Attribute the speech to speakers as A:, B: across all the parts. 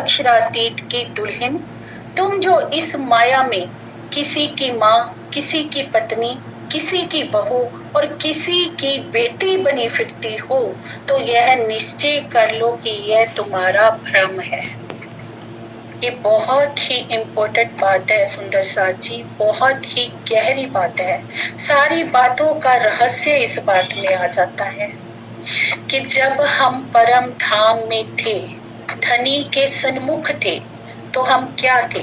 A: अक्षरातीत की दुल्हन, तुम जो इस माया में किसी की माँ, किसी की पत्नी, किसी की बहू और किसी की बेटी बनी फिरती हो, तो यह निश्चय कर लो कि यह तुम्हारा भ्रम है। ये बहुत ही इम्पोर्टेंट बात है सुंदर साथ जी, बहुत ही गहरी बात है। सारी बातों का रहस्य इस बात में आ जाता है कि जब हम परम धाम में थे, धनी के सन्मुख थे, तो हम क्या थे?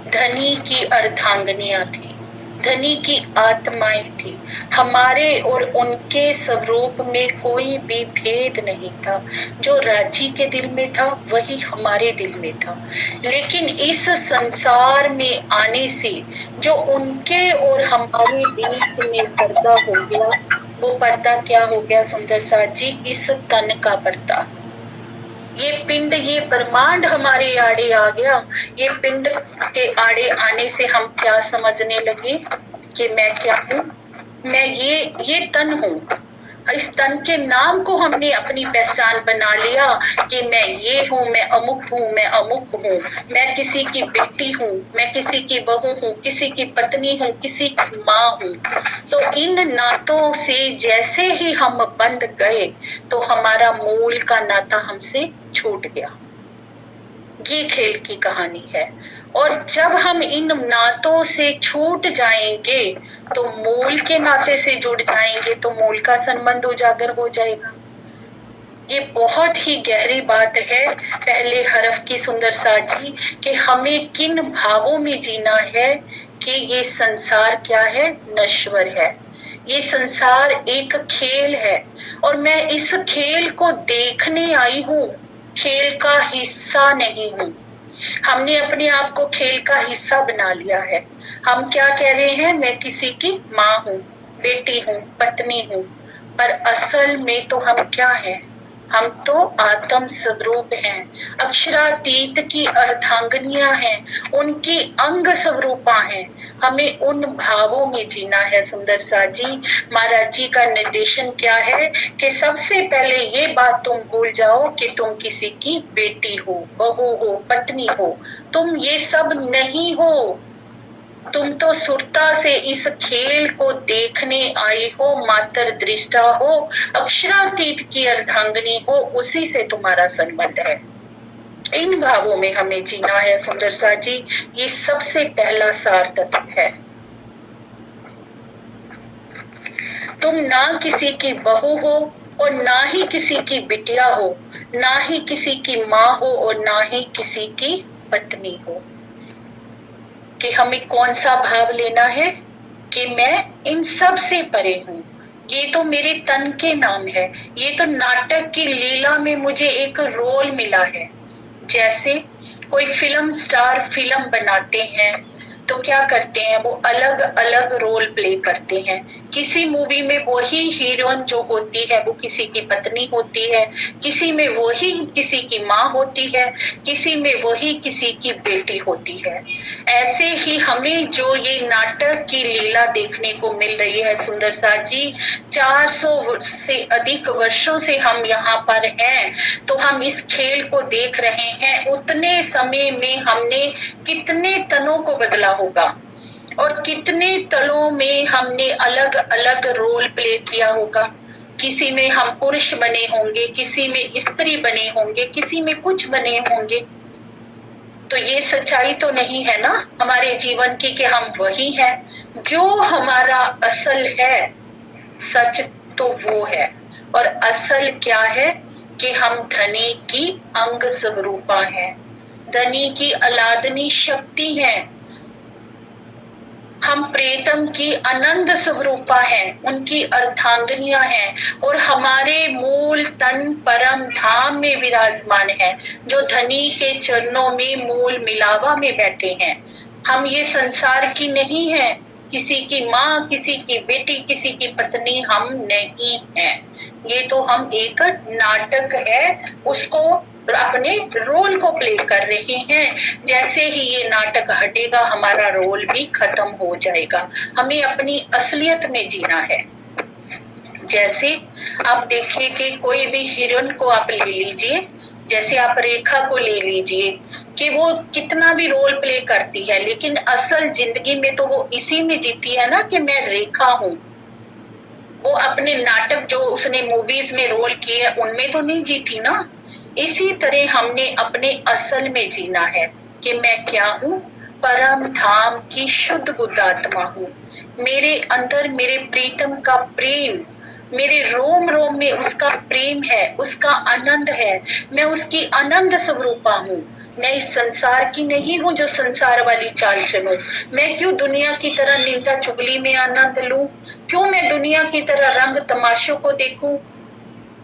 A: धनी की अर्धांगनियां थी, धनी की आत्माएं थी। हमारे और उनके स्वरूप में कोई भी भेद नहीं था। जो राजी के दिल में था वही हमारे दिल में था। लेकिन इस संसार में आने से जो उनके और हमारे बीच में पर्दा हो गया, वो पर्दा क्या हो गया सुंदर साथ जी? इस तन का पर्दा। ये पिंड, ये ब्रह्मांड हमारे आड़े आ गया। ये पिंड के आड़े आने से हम क्या समझने लगे कि मैं क्या हूँ? मैं ये तन हूँ। इस तन के नाम को हमने अपनी पहचान बना लिया कि मैं ये हूँ, मैं अमुक हूँ, मैं अमुक हूँ, मैं किसी की बेटी हूँ, मैं किसी की बहू हूँ, किसी की पत्नी हूँ, किसी की माँ हूँ। तो इन नातों से जैसे ही हम बंध गए तो हमारा मूल का नाता हमसे छूट गया। ये खेल की कहानी है। और जब हम इन नातों से छूट जाएंगे तो मूल के नाते से जुड़ जाएंगे, तो मूल का संबंध उजागर हो जाएगा। ये बहुत ही गहरी बात है पहले हरफ की सुंदर साथ जी, कि हमें किन भावों में जीना है कि ये संसार क्या है? नश्वर है। ये संसार एक खेल है और मैं इस खेल को देखने आई हूँ, खेल का हिस्सा नहीं हूँ। हमने अपने आप को खेल का हिस्सा बना लिया है। हम क्या कह रहे हैं? मैं किसी की माँ हूँ, बेटी हूँ, पत्नी हूँ, पर असल में तो हम क्या हैं? हम तो आत्म स्वरूप हैं, अक्षरातीत की अर्धांगनियां हैं, उनकी अंग स्वरूपा हैं। हमें उन भावों में जीना है सुंदर सा जी। महाराज जी का निर्देशन क्या है कि सबसे पहले ये बात तुम भूल जाओ कि तुम किसी की बेटी हो, बहू हो, पत्नी हो। तुम ये सब नहीं हो। तुम तो सुरता से इस खेल को देखने आई हो, मात्र दृष्टा हो, अक्षरातीत की अर्धांगिनी हो, उसी से तुम्हारा संबंध है। इन भावों में हमें जीना है सुंदर सा जी। ये सबसे पहला सार तत्व है। तुम ना किसी की बहू हो और ना ही किसी की बिटिया हो, ना ही किसी की माँ हो और ना ही किसी की पत्नी हो। कि हमें कौन सा भाव लेना है कि मैं इन सब से परे हूँ। ये तो मेरे तन के नाम है। ये तो नाटक की लीला में मुझे एक रोल मिला है। जैसे कोई फिल्म स्टार फिल्म बनाते हैं तो क्या करते हैं? वो अलग अलग रोल प्ले करते हैं। किसी मूवी में वही हीरोइन जो होती है वो किसी की पत्नी होती है, किसी में वही किसी की माँ होती है, किसी में वही किसी की बेटी होती है। ऐसे ही हमें जो ये नाटक की लीला देखने को मिल रही है सुंदर सा जी, 400 से अधिक वर्षों से हम यहाँ पर हैं, तो हम इस खेल को देख रहे हैं। उतने समय में हमने कितने तनों को बदला होगा और कितने तलों में हमने अलग अलग रोल प्ले किया होगा। किसी में हम पुरुष बने होंगे, किसी में स्त्री बने होंगे, किसी में कुछ बने होंगे। तो ये सच्चाई तो नहीं है ना हमारे जीवन की कि हम वही हैं। जो हमारा असल है, सच तो वो है। और असल क्या है कि हम धनी की अंग स्वरूपा हैं, धनी की अलादनी शक्ति है, हम प्रेतम की अनंत स्वरूपा हैं, उनकी अर्धांगनियां हैं और हमारे मूल तन परम धाम में विराजमान है, जो धनी के चरणों में मूल मिलावा में बैठे हैं। हम ये संसार की नहीं है, किसी की माँ, किसी की बेटी, किसी की पत्नी हम नहीं हैं। ये तो हम एक नाटक है, उसको अपने रोल को प्ले कर रहे हैं। जैसे ही ये नाटक हटेगा हमारा रोल भी खत्म हो जाएगा। हमें अपनी असलियत में जीना है। जैसे आप देखिए कि कोई भी हीरोइन को आप ले लीजिए, जैसे आप रेखा को ले लीजिए कि वो कितना भी रोल प्ले करती है, लेकिन असल जिंदगी में तो वो इसी में जीती है ना कि मैं रेखा हूं। वो अपने नाटक जो उसने मूवीज में रोल किए उनमें तो नहीं जीती ना। इसी तरह हमने अपने असल में जीना है कि मैं क्या हूँ, परम धाम की शुद्ध बुद्ध आत्मा हूँ। मेरे अंदर मेरे प्रीतम का प्रेम, मेरे रोम रोम में उसका प्रेम है, उसका आनंद है। मैं उसकी आनंद स्वरूपा हूँ। मैं इस संसार की नहीं हूँ जो संसार वाली चाल चलूं। मैं क्यों दुनिया की तरह निंदा चुगली में आनंद लूं? क्यों मैं दुनिया की तरह रंग तमाशों को देखूं?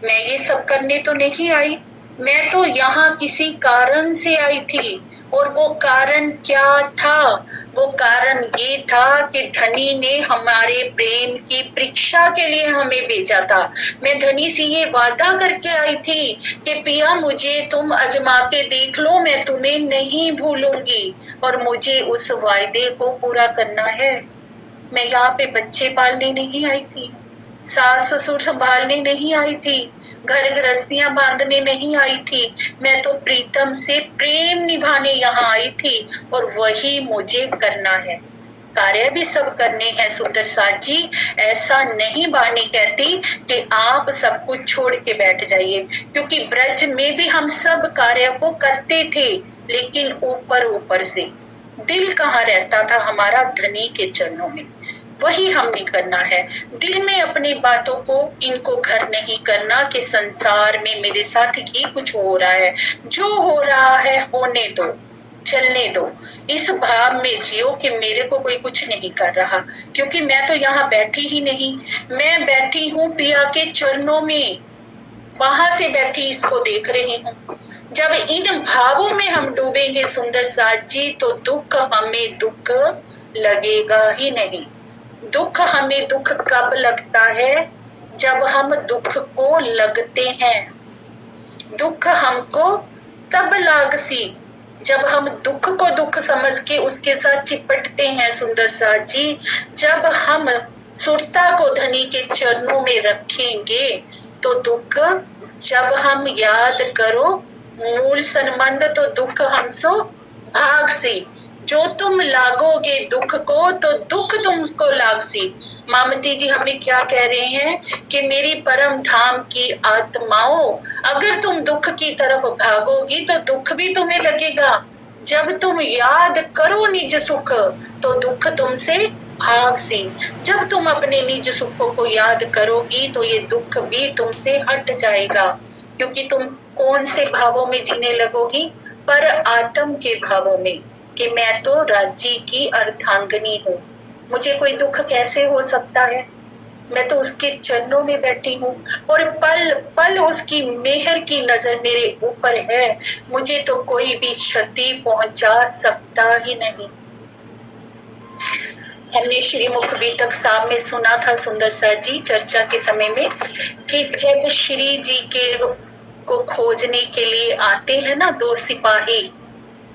A: मैं ये सब करने तो नहीं आई। मैं तो यहाँ किसी कारण से आई थी। और वो कारण क्या था? वो कारण ये था कि धनी ने हमारे प्रेम की परीक्षा के लिए हमें भेजा था। मैं धनी से ये वादा करके आई थी कि पिया मुझे तुम आजमा के देख लो, मैं तुम्हें नहीं भूलूंगी। और मुझे उस वायदे को पूरा करना है। मैं यहाँ पे बच्चे पालने नहीं आई थी, सास ससुर संभालने नहीं आई थी, घर गृहस्थियां बांधने नहीं आई थी। मैं तो प्रीतम से प्रेम निभाने यहाँ आई थी और वही मुझे करना है। कार्य भी सब करने हैं सुंदर साथ जी। ऐसा नहीं वाणी कहती कि आप सब कुछ छोड़ के बैठ जाइए, क्योंकि ब्रज में भी हम सब कार्य को करते थे, लेकिन ऊपर ऊपर से। दिल कहाँ रहता था हमारा? धनी के चरणों में। वही हमने करना है। दिल में अपनी बातों को इनको घर नहीं करना कि संसार में मेरे साथ ये कुछ हो रहा है। जो हो रहा है होने दो, चलने दो। इस भाव में जियो कि मेरे को कोई कुछ नहीं कर रहा, क्योंकि मैं तो यहाँ बैठी ही नहीं। मैं बैठी हूँ पिया के चरणों में, वहां से बैठी इसको देख रही हूँ। जब इन भावों में हम डूबेंगे सुंदर साथ जी, तो दुख हमें दुख लगेगा ही नहीं। दुख हमें दुख कब लगता है? जब हम दुख को लगते हैं। दुख हमको तब लागसी जब हम दुख को दुख समझ के उसके साथ चिपटते हैं सुंदर साथ जी। जब हम सुरता को धनी के चरणों में रखेंगे तो दुख, जब हम याद करो मूल संबंध तो दुख हमसो भाग सी। जो तुम लागोगे दुख को तो दुख तुमको लागसी। मामती जी हमें क्या कह रहे हैं कि मेरी परम धाम की आत्माओं, अगर तुम दुख की तरफ भागोगी तो दुख भी तुम्हें लगेगा। जब तुम याद करो निज सुख तो दुख तुमसे भाग सी। जब तुम अपने निज सुखों को याद करोगी तो ये दुख भी तुमसे हट जाएगा, क्योंकि तुम कौन से भावों में जीने लगोगी? पर आत्म के भावों में कि मैं तो राज्य की अर्धांगिनी हूँ, मुझे कोई दुख कैसे हो सकता है? मैं तो उसके चरणों में बैठी हूँ और पल पल उसकी मेहर की नजर मेरे ऊपर है। मुझे तो कोई भी क्षति पहुंचा सकता ही नहीं। हमने श्री मुखबीटक साहब में सुना था सुंदर साथ जी चर्चा के समय में कि जब श्री जी के को खोजने के लिए आते हैं ना दो सिपाही,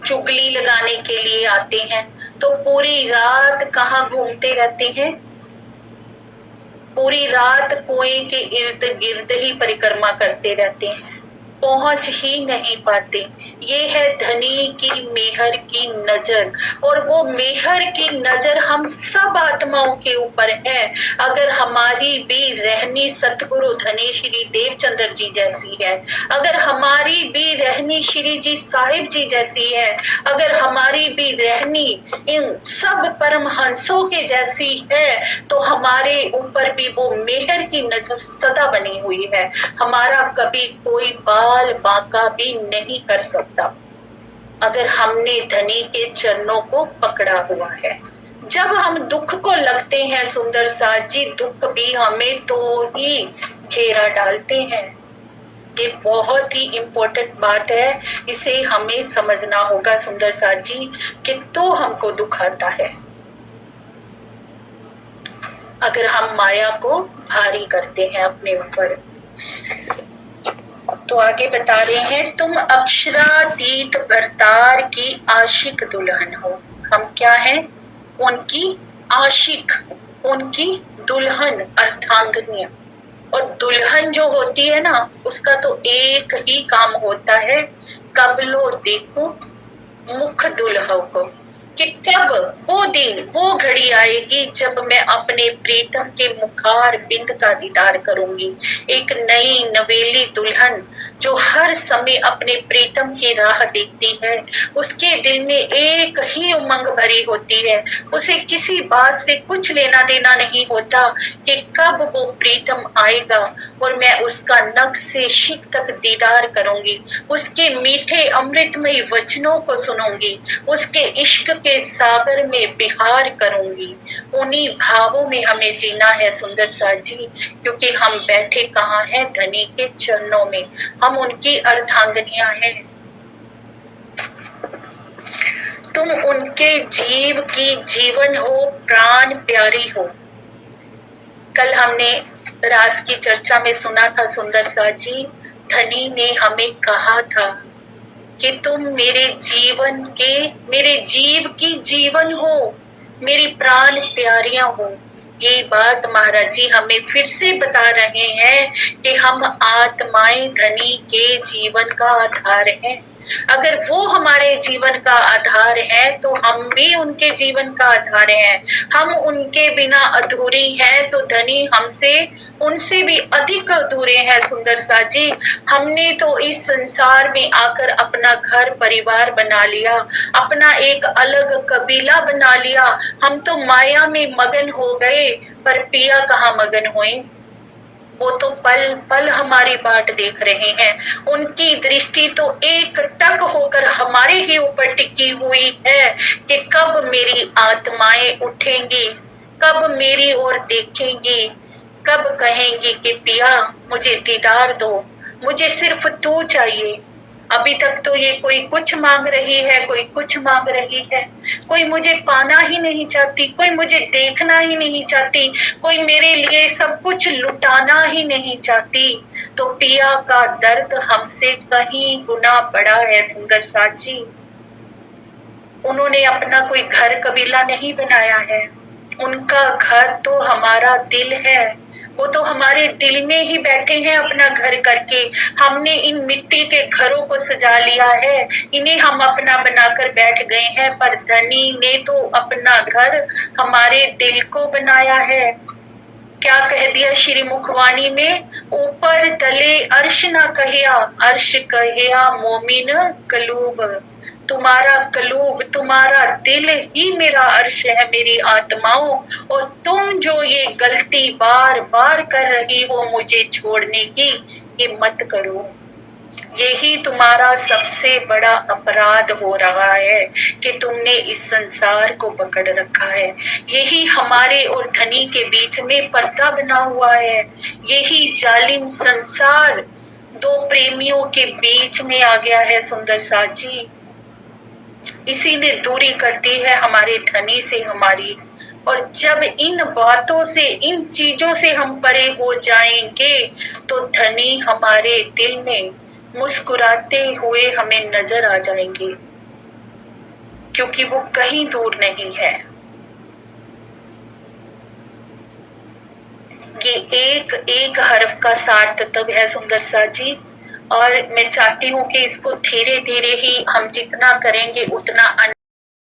A: चुगली लगाने के लिए आते हैं, तो पूरी रात कहाँ घूमते रहते हैं? पूरी रात कुएं के इर्द गिर्द ही परिक्रमा करते रहते हैं, पहुंच ही नहीं पाते। ये है धनी की मेहर की नजर, और वो मेहर की नजर हम सब आत्माओं के ऊपर है। अगर हमारी भी रहनी सतगुरु धनी श्री देवचंद्र जी जैसी है, अगर हमारी भी रहनी श्री जी साहिब जी जैसी है, अगर हमारी भी रहनी इन सब परमहंसों के जैसी है, तो हमारे ऊपर भी वो मेहर की नजर सदा बनी हुई है। हमारा कभी कोई बाल बांका भी नहीं कर सकता अगर हमने धनी के चरणों को पकड़ा हुआ है। जब हम दुख को लगते हैं सुंदर साथ जी, दुख भी हमें तो ही घेरा डालते हैं। ये बहुत ही इम्पोर्टेंट बात है, इसे हमें समझना होगा सुंदर साथ जी कि तो हमको दुख आता है अगर हम माया को भारी करते हैं अपने ऊपर। तो आगे बता रहे हैं, तुम अक्षरातीत अवतार की आशिक दुल्हन हो। हम क्या हैं? उनकी आशिक, उनकी दुल्हन, अर्धांगिनी। और दुल्हन जो होती है ना, उसका तो एक ही काम होता है, कब लो देखो मुख दुल्हा को, कि कब वो दिन वो घड़ी आएगी जब मैं अपने प्रीतम के मुखार बिंद का दीदार करूंगी। एक नई नवेली दुल्हन जो हर समय अपने प्रीतम की राह देखती है, उसके दिल में एक ही उमंग भरी होती है, उसे किसी बात से कुछ लेना देना नहीं होता कि कब वो प्रीतम आएगा और मैं उसका नख से शिख तक दीदार करूंगी, उसके मीठे अमृतमयी वचनों को सुनूंगी, उसके इश्क के सागर में बिहार करूंगी। उन्हीं भावों में हमें जीना है सुंदर साथ जी, क्योंकि हम बैठे कहाँ हैं, धनी के चरणों में, हम उनकी अर्धांगनियां हैं। तुम उनके जीव की जीवन हो, प्राण प्यारी हो। कल हमने रास की चर्चा में सुना था सुंदर साथ जी, धनी ने हमें कहा था कि तुम मेरे जीवन के, मेरे जीव की जीवन हो, मेरी प्राण प्यारियां हो। ये बात महाराज जी हमें फिर से बता रहे हैं कि हम आत्माएं धनी के जीवन का आधार हैं। अगर वो हमारे जीवन का आधार है तो हम भी उनके जीवन का आधार हैं। हम उनके बिना अधूरी हैं तो धनी हमसे, उनसे भी अधिक अधूरे हैं सुंदर साथ जी। हमने तो इस संसार में आकर अपना घर परिवार बना लिया, अपना एक अलग कबीला बना लिया, हम तो माया में मगन हो गए, पर पिया कहाँ मगन हुए। वो तो पल पल हमारी बाट देख रहे हैं, उनकी दृष्टि तो एक टक होकर हमारे ही ऊपर टिकी हुई है कि कब मेरी आत्माएं उठेंगी, कब मेरी ओर देखेंगी, कब कहेंगी कि पिया मुझे दीदार दो, मुझे सिर्फ तू चाहिए। अभी तक तो ये कोई कुछ मांग रही है, कोई कुछ मांग रही है, कोई मुझे पाना ही नहीं चाहती, कोई मुझे देखना ही नहीं चाहती, कोई मेरे लिए सब कुछ लुटाना ही नहीं चाहती। तो पिया का दर्द हमसे कहीं गुना बड़ा है सुंदर साथ जी। उन्होंने अपना कोई घर कबीला नहीं बनाया है, उनका घर तो हमारा दिल है, वो तो हमारे दिल में ही बैठे हैं अपना घर करके। हमने इन मिट्टी के घरों को सजा लिया है, इन्हें हम अपना बनाकर बैठ गए हैं, पर धनी ने तो अपना घर हमारे दिल को बनाया है। क्या कह दिया श्री मुखवाणी में, ऊपर तले अर्श ना कहिया, अर्श कहिया मोमिन कलूब। तुम्हारा कलूब, तुम्हारा दिल ही मेरा अर्श है मेरी आत्माओं, और तुम जो ये गलती बार बार कर रही हो मुझे छोड़ने की, ये मत करो। यही तुम्हारा सबसे बड़ा अपराध हो रहा है कि तुमने इस संसार को पकड़ रखा है। यही हमारे और धनी के बीच में पर्दा बना हुआ है, यही जालिम संसार दो प्रेमियों के बीच में आ गया है सुंदर साथ जी। इसी ने दूरी कर दी है हमारे धनी से हमारी। और जब इन बातों से, इन चीजों से हम परे हो जाएंगे तो धनी हमारे दिल में मुस्कुराते हुए हमें नजर आ जाएंगे, क्योंकि वो कहीं दूर नहीं है। ये एक एक हर्फ का सार तत्व है सुंदर साथ जी, और मैं चाहती हूँ कि इसको धीरे धीरे ही हम जितना करेंगे उतना